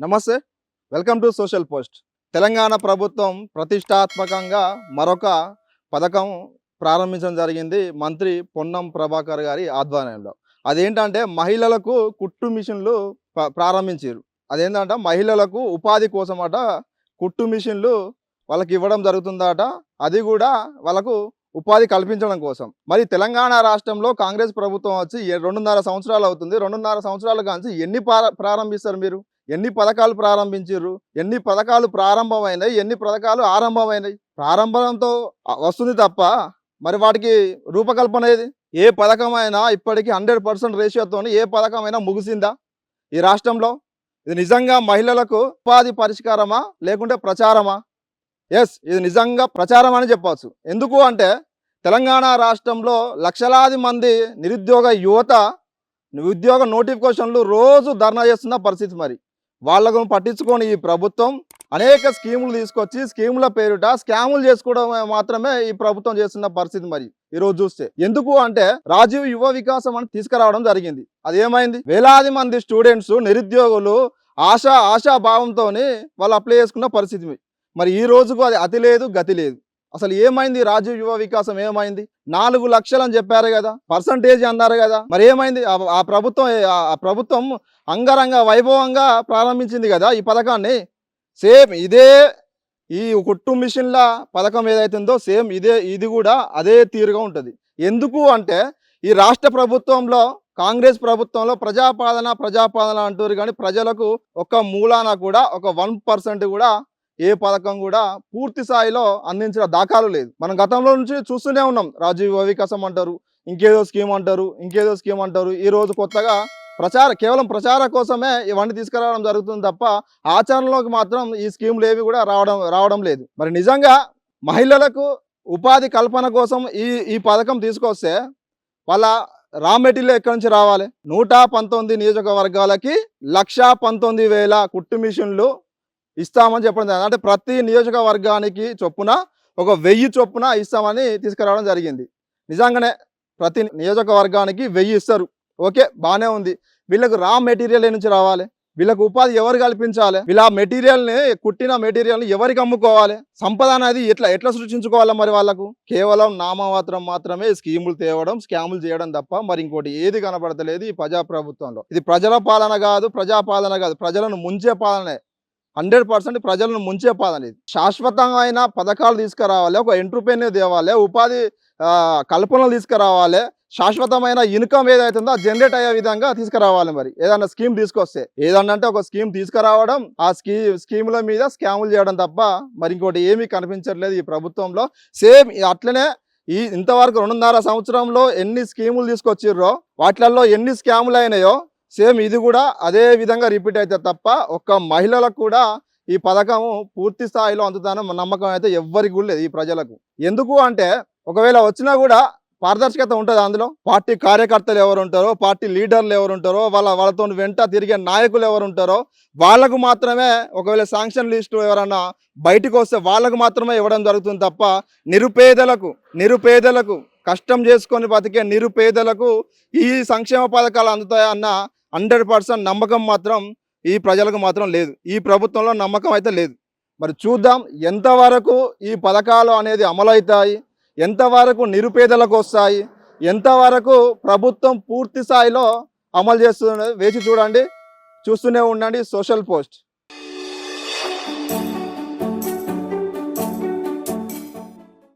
నమస్తే. Welcome to social post. Telangana ప్రభుత్వం ప్రతిష్టాత్మకంగా మరొక పథకం ప్రారంభించడం జరిగింది మంత్రి పొన్నం ప్రభాకర్ గారి ఆధ్వర్యంలో. అదేంటంటే మహిళలకు కుట్టు మిషన్లు ప్రారంభించారు. అదేంటంటే మహిళలకు ఉపాధి కోసమట కుట్టు మిషన్లు వాళ్ళకి ఇవ్వడం జరుగుతుందట. అది కూడా వాళ్ళకు ఉపాధి కల్పించడం కోసం. మరి తెలంగాణ రాష్ట్రంలో కాంగ్రెస్ ప్రభుత్వం వచ్చి 2.5 సంవత్సరాలు అవుతుంది. 2.5 సంవత్సరాల కాంచి ఎన్ని ప్రారంభిస్తారు మీరు? ఎన్ని పథకాలు ప్రారంభించారు? ఎన్ని పథకాలు ప్రారంభమైనాయి? ఎన్ని పథకాలు ఆరంభమైనాయి? ప్రారంభంతో వస్తుంది తప్ప మరి వాటికి రూపకల్పన ఏది? ఏ పథకమైనా ఇప్పటికీ 100% రేషియోతోని ఏ పథకమైనా ముగిసిందా ఈ రాష్ట్రంలో? ఇది నిజంగా మహిళలకు ఉపాధి పరిష్కారమా లేకుంటే ప్రచారమా? ఎస్, ఇది నిజంగా ప్రచారం అని చెప్పవచ్చు. ఎందుకు అంటే తెలంగాణ రాష్ట్రంలో లక్షలాది మంది నిరుద్యోగ యువత ఉద్యోగ నోటిఫికేషన్లు రోజు ధర్నా చేస్తున్న పరిస్థితి. మరి వాళ్ళకు పట్టించుకొని ఈ ప్రభుత్వం అనేక స్కీములు తీసుకొచ్చి స్కీముల పేరిట స్కాములు చేసుకోవడం మాత్రమే ఈ ప్రభుత్వం చేస్తున్న పరిస్థితి. మరి ఈరోజు చూస్తే ఎందుకు అంటే రాజీవ్ యువ వికాసం అని తీసుకురావడం జరిగింది. అదేమైంది? వేలాది మంది స్టూడెంట్స్ నిరుద్యోగులు ఆశాభావంతో వాళ్ళు అప్లై చేసుకున్న పరిస్థితి. మరి ఈ రోజుకు అది అతి లేదు గతి లేదు. అసలు ఏమైంది? రాజీవ్ యువ వికాసం ఏమైంది? 4 లక్షలు అని చెప్పారు కదా, పర్సంటేజ్ అన్నారు కదా. మరి ఏమైంది? ఆ ప్రభుత్వం అంగరంగ వైభవంగా ప్రారంభించింది కదా ఈ పథకాన్ని. సేమ్ ఇదే ఈ కుట్టు మిషన్ల పథకం ఏదైతుందో సేమ్ ఇది కూడా అదే తీరుగా ఉంటుంది. ఎందుకు అంటే ఈ రాష్ట్ర ప్రభుత్వంలో కాంగ్రెస్ ప్రభుత్వంలో ప్రజాపాలన అంటారు, కానీ ప్రజలకు ఒక మూలాన కూడా ఒక 1% కూడా ఏ పథకం కూడా పూర్తి స్థాయిలో అందించిన దాఖలు లేదు. మనం గతంలో నుంచి చూస్తూనే ఉన్నాం. రాజీవ్ వికాసం అంటారు, ఇంకేదో స్కీమ్ అంటారు. ఈ రోజు కొత్తగా కేవలం ప్రచార కోసమే ఇవన్నీ తీసుకురావడం జరుగుతుంది తప్ప ఆచరణలోకి మాత్రం ఈ స్కీములు ఏవి కూడా రావడం లేదు. మరి నిజంగా మహిళలకు ఉపాధి కల్పన కోసం ఈ పథకం తీసుకొస్తే వాళ్ళ రా మెటీరియల్ ఎక్కడి నుంచి రావాలి? 119 నియోజకవర్గాలకి 1,19,000 కుట్టు మిషన్లు ఇస్తామని చెప్పడం జరిగింది. అంటే ప్రతి నియోజకవర్గానికి చొప్పున ఒక 1000 చొప్పున ఇస్తామని తీసుకురావడం జరిగింది. నిజంగానే ప్రతి నియోజకవర్గానికి 1000 ఇస్తారు. ఓకే, బాగానే ఉంది. వీళ్ళకు రా మెటీరియల్ నుంచి రావాలి? వీళ్ళకు ఉపాధి ఎవరు కల్పించాలి? వీళ్ళ కుట్టిన మెటీరియల్ని ఎవరికి అమ్ముకోవాలి? సంపద అనేది ఎట్లా సృష్టించుకోవాలి? మరి వాళ్ళకు కేవలం నామమాత్రం మాత్రమే స్కీములు తేవడం, స్కాములు చేయడం తప్ప మరి ఇంకోటి ఏది కనబడతలేదు ఈ ప్రజాప్రభుత్వంలో. ఇది ప్రజల పాలన కాదు, ప్రజాపాలన కాదు, ప్రజలను ముంచే పాలనే. 100% ప్రజలను ముంచే పాలన ఇది. శాశ్వతమైన పథకాలు తీసుకురావాలి, ఒక ఎంటర్‌ప్రెన్యూర్ తేవాలి, ఉపాధి కల్పనలు తీసుకురావాలి, శాశ్వతమైన ఇన్కమ్ ఏదైతుందో జనరేట్ అయ్యే విధంగా తీసుకురావాలి. మరి ఏదన్నా స్కీమ్ తీసుకొస్తే ఏదన్నంటే ఒక స్కీమ్ తీసుకురావడం, ఆ స్కీముల మీద స్కాములు చేయడం తప్ప మరి ఇంకోటి ఏమీ కనిపించట్లేదు ఈ ప్రభుత్వంలో. సేమ్ అట్లనే ఇంతవరకు 2.5 సంవత్సరంలో ఎన్ని స్కీములు తీసుకొచ్చిర్రో వాటిల్లో ఎన్ని స్కాములు అయినాయో సేమ్ ఇది కూడా అదే విధంగా రిపీట్ అయితే తప్ప ఒక్క మహిళలకు కూడా ఈ పథకము పూర్తి స్థాయిలో అందుతానో నమ్మకం అయితే ఎవ్వరికి కూడా లేదు ఈ ప్రజలకు. ఎందుకు అంటే ఒకవేళ వచ్చినా కూడా పారదర్శకత ఉంటుంది. అందులో పార్టీ కార్యకర్తలు ఎవరు ఉంటారో, పార్టీ లీడర్లు ఎవరు ఉంటారో, వాళ్ళతో వెంట తిరిగే నాయకులు ఎవరు ఉంటారో వాళ్ళకు మాత్రమే ఒకవేళ శాంక్షన్ లిస్టు ఎవరన్నా బయటకు వస్తే వాళ్ళకు మాత్రమే ఇవ్వడం జరుగుతుంది తప్ప నిరుపేదలకు కష్టం చేసుకొని బతికే నిరుపేదలకు ఈ సంక్షేమ పథకాలు అందుతాయన్న 100% నమ్మకం మాత్రం ఈ ప్రజలకు మాత్రం లేదు. ఈ ప్రభుత్వంలో నమ్మకం అయితే లేదు. మరి చూద్దాం ఎంతవరకు ఈ పథకాలు అనేది అమలవుతాయి, ఎంతవరకు నిరుపేదలకు వస్తాయి, ఎంతవరకు ప్రభుత్వం పూర్తి స్థాయిలో అమలు చేస్తున్నది వేచి చూస్తూనే ఉండండి సోషల్ పోస్ట్.